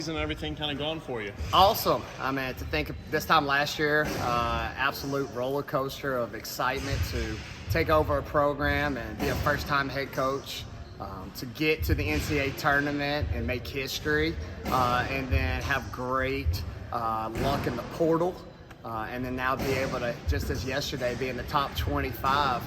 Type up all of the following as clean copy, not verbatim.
And everything kind of gone for you? Awesome. I mean, to think of this time last year, absolute roller coaster of excitement to take over a program and be a first-time head coach, to get to the NCAA tournament and make history, and then have great luck in the portal, and then now be able to, just as yesterday, be in the top 25.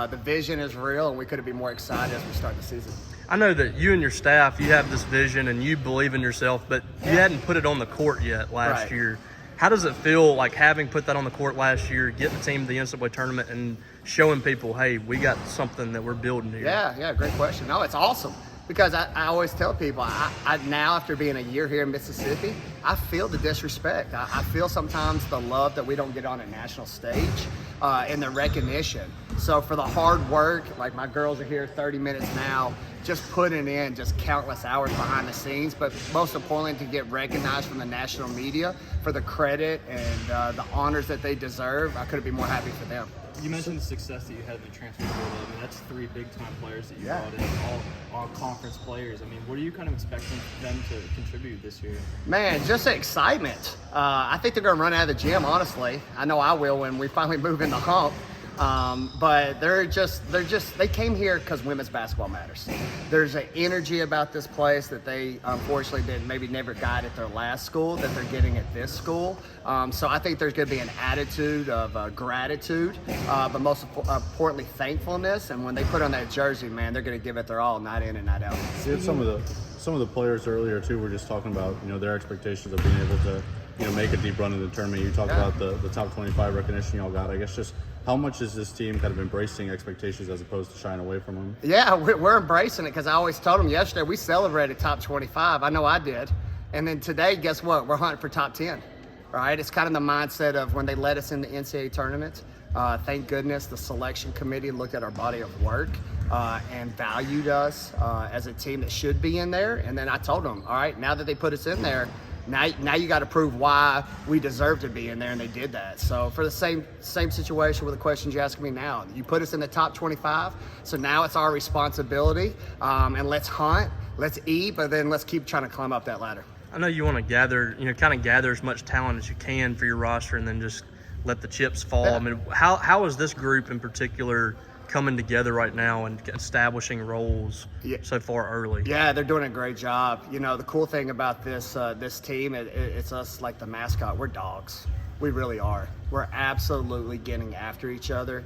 The vision is real, and we couldn't be more excited as we start the season. I know that you and your staff, you have this vision and you believe in yourself, but you hadn't put it on the court yet last year. How does it feel like having put that on the court last year, getting the team to the NCAA tournament and showing people, hey, we got something that we're building here? Yeah, great question. No, it's awesome. Because I always tell people, I now, after being a year here in Mississippi, I feel the disrespect. I feel sometimes the love that we don't get on a national stage, and the recognition. So for the hard work, like my girls are here 30 minutes now, just putting in just countless hours behind the scenes, but most importantly to get recognized from the national media for the credit and the honors that they deserve, I couldn't be more happy for them. You mentioned the success that you had in the transfer portal. I mean, that's 3 big-time players that you brought in, all conference players. I mean, what are you kind of expecting them to contribute this year? Man, just excitement. I think they're going to run out of the gym, honestly. I know I will when we finally move in the hump. But they came here because women's basketball matters. There's an energy about this place that they unfortunately never got at their last school that they're getting at this school. So I think there's going to be an attitude of gratitude, but most importantly, thankfulness. And when they put on that jersey, man, they're going to give it their all, night in and night out. See, some of the players earlier too were just talking about their expectations of being able to make a deep run in the tournament. You talked about the top 25 recognition y'all got. I guess just how much is this team kind of embracing expectations as opposed to shying away from them? Yeah, we're embracing it because I always told them yesterday we celebrated top 25. I know I did. And then today, guess what? We're hunting for top 10, right? It's kind of the mindset of when they let us in the NCAA tournament. Thank goodness the selection committee looked at our body of work and valued us as a team that should be in there. And then I told them, all right, now that they put us in there, Now you got to prove why we deserve to be in there, and they did that. So for the same situation with the questions you're asking me now, you put us in the top 25, so now it's our responsibility, and let's hunt, let's eat, but then let's keep trying to climb up that ladder. I know you want to gather as much talent as you can for your roster and then just let the chips fall. Yeah. I mean, how is this group in particular coming together right now and establishing roles so far early? Yeah, they're doing a great job. The cool thing about this team, it's us like the mascot. We're dogs. We really are. We're absolutely getting after each other.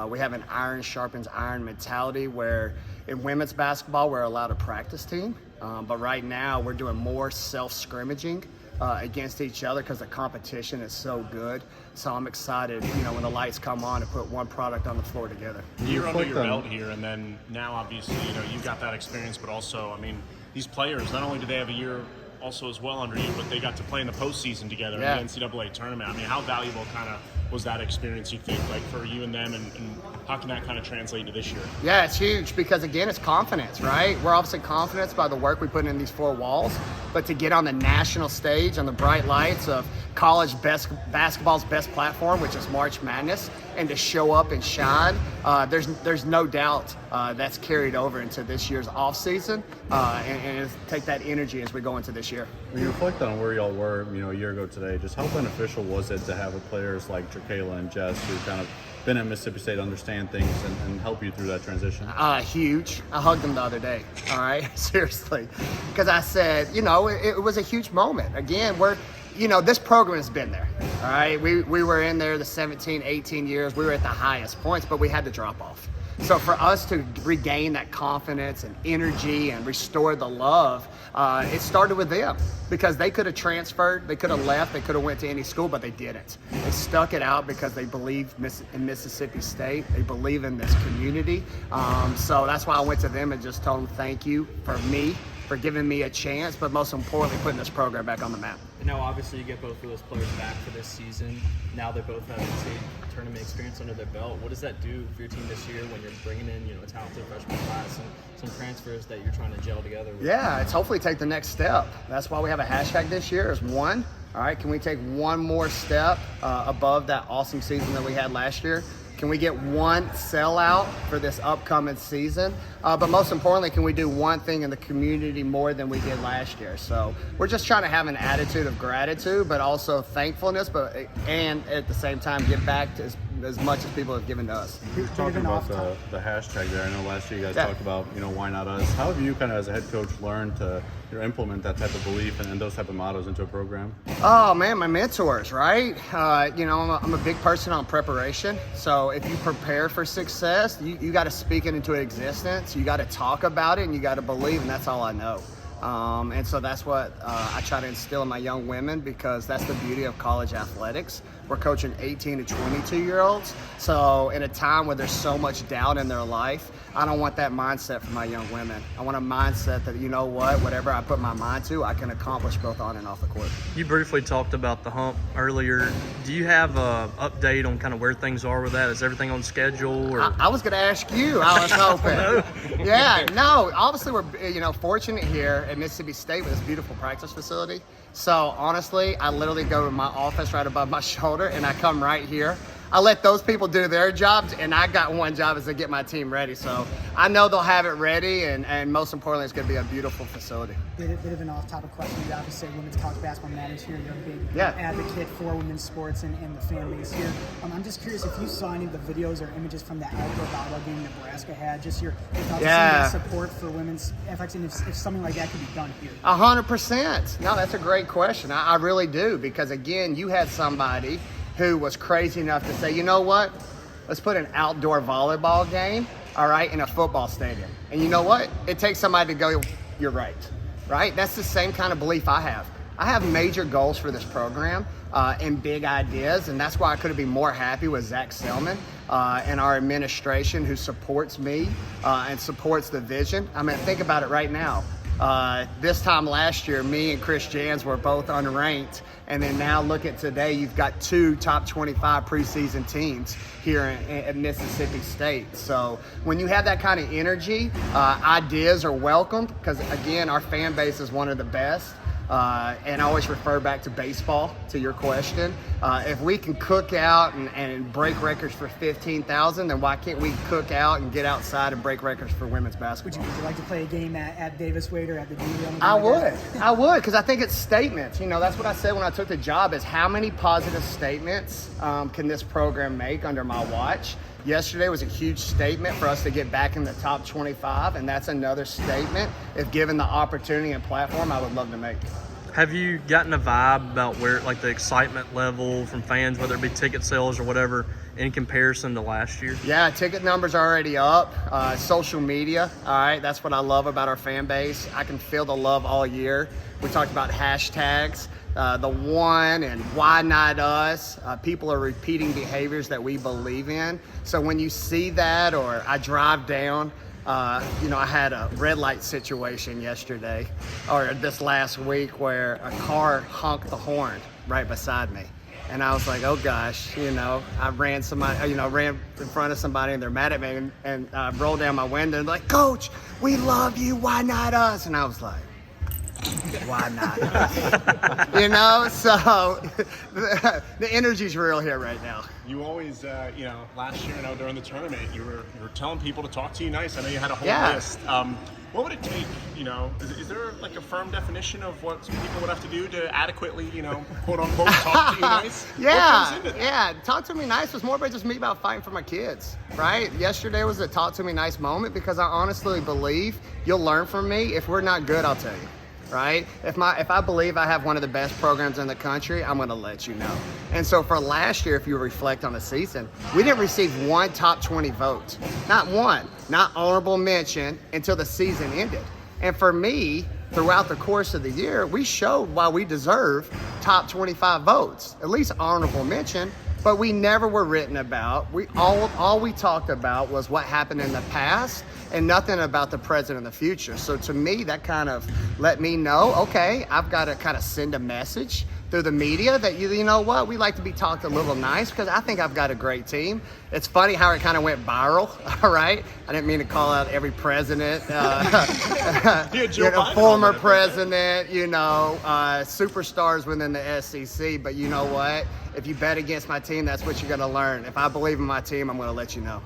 We have an iron sharpens iron mentality where in women's basketball, we're allowed a practice team. But right now, we're doing more self-scrimmaging against each other because the competition is so good. So I'm excited, when the lights come on to put one product on the floor together. You're under your belt here, and then now obviously, you've got that experience, but also, I mean, these players, not only do they have a year also as well under you, but they got to play in the postseason together in the NCAA tournament. I mean, how valuable kind of was that experience, you think, like for you and them, and how can that kind of translate into this year? Yeah, it's huge because, again, it's confidence, right? We're obviously confident by the work we put in these 4 walls, but to get on the national stage on the bright lights of college basketball's best platform, which is March Madness, and to show up and shine, there's no doubt that's carried over into this year's off season, and take that energy as we go into this year. When you reflect on where y'all were, a year ago today, just how beneficial was it to have players like Kayla and Jess who kind of been at Mississippi State, understand things and help you through that transition? Huge. I hugged them the other day, all right? Seriously. Because I said, it was a huge moment. Again, this program has been there, all right? We were in there the 17, 18 years. We were at the highest points, but we had to drop off. So for us to regain that confidence and energy and restore the love, it started with them because they could have transferred, they could have left, they could have went to any school, but they didn't. They stuck it out because they believe in Mississippi State. They believe in this community. So that's why I went to them and just told them thank you for giving me a chance, but most importantly, putting this program back on the map. And now, obviously, you get both of those players back for this season. Now they both have state tournament experience under their belt. What does that do for your team this year when you're bringing in, a talented freshman class and some transfers that you're trying to gel together with? Yeah, it's hopefully take the next step. That's why we have a hashtag this year is one. All right, can we take one more step above that awesome season that we had last year? Can we get one sellout for this upcoming season? But most importantly, can we do one thing in the community more than we did last year? So we're just trying to have an attitude of gratitude, but also thankfulness, and at the same time give back to as much as people have given to us. You're talking about the hashtag there. I know last year you guys talked about, why not us? How have you kind of as a head coach learned to implement that type of belief and those type of mottos into a program? Oh man, my mentors, right? I'm a big person on preparation. So if you prepare for success, you got to speak it into existence. You got to talk about it, and you got to believe, and that's all I know. And so that's what I try to instill in my young women, because that's the beauty of college athletics. We're coaching 18 to 22-year-olds. So in a time where there's so much doubt in their life, I don't want that mindset for my young women. I want a mindset that, whatever I put my mind to, I can accomplish both on and off the court. You briefly talked about the hump earlier. Do you have an update on kind of where things are with that? Is everything on schedule? Or? I was going to ask you. I was hoping. Obviously we're fortunate here at Mississippi State with this beautiful practice facility. So honestly, I literally go to my office right above my shoulder, and I come right here. I let those people do their jobs, and I got one job, is to get my team ready. So I know they'll have it ready, and most importantly, it's going to be a beautiful facility. Bit of an off-topic question. You obviously women's college basketball matters here. You're a big advocate for women's sports and the fan base here. I'm just curious if you saw any of the videos or images from that outdoor volleyball game Nebraska had. Just your thoughts on that support for women's efforts, and if something like that could be done here. 100%. No, that's a great question. I really do, because again, you had somebody who was crazy enough to say, you know what? Let's put an outdoor volleyball game, all right, in a football stadium. And you know what? It takes somebody to go, you're right? That's the same kind of belief I have. I have major goals for this program and big ideas, and that's why I couldn't be more happy with Zach Selman and our administration, who supports me and supports the vision. I mean, think about it right now. This time last year, me and Chris Jans were both unranked. And then now look at today, you've got 2 top 25 preseason teams here at Mississippi State. So when you have that kind of energy, ideas are welcomed, because again, our fan base is one of the best. And I always refer back to baseball, to your question. If we can cook out and break records for 15,000, then why can't we cook out and get outside and break records for women's basketball? Would you like to play a game at Davis Wade or at the D-Dome? I would, because I think it's statements. That's what I said when I took the job, is how many positive statements can this program make under my watch? Yesterday was a huge statement for us to get back in the top 25, and that's another statement. If given the opportunity and platform, I would love to make it. Have you gotten a vibe about where, like, the excitement level from fans, whether it be ticket sales or whatever, in comparison to last year? Yeah, ticket numbers are already up. Social media, all right, that's what I love about our fan base. I can feel the love all year. We talked about hashtags. The one and why not us. People are repeating behaviors that we believe in. So when you see that, or I drive down, I had a red light situation yesterday, or this last week, where a car honked the horn right beside me. And I was like, oh gosh, I ran in front of somebody, and they're mad at me, and I rolled down my window and like, Coach, we love you, why not us? And I was like, why not us? So the energy's real here right now. You always, last year, during the tournament, you were telling people to talk to you nice. I know you had a whole list. What would it take, is there like a firm definition of what people would have to do to adequately, quote unquote, talk to you nice? Talk to me nice was more just me about fighting for my kids, right? Yesterday was a talk to me nice moment, because I honestly believe you'll learn from me. If we're not good, I'll tell you. Right? If I believe I have one of the best programs in the country, I'm going to let you know. And so for last year, if you reflect on the season, we didn't receive one top 20 vote. Not one. Not honorable mention until the season ended. And for me, throughout the course of the year, we showed why we deserve top 25 votes, at least honorable mention. But we never were written about. All we talked about was what happened in the past, and nothing about the present and the future. So to me, that kind of let me know, okay, I've got to kind of send a message through the media that you know what, we like to be talked a little nice because I think I've got a great team. It's funny how it kind of went viral. All right, I didn't mean to call out every president, former president, superstars within the SEC. But you know what? If you bet against my team, that's what you're going to learn. If I believe in my team, I'm going to let you know.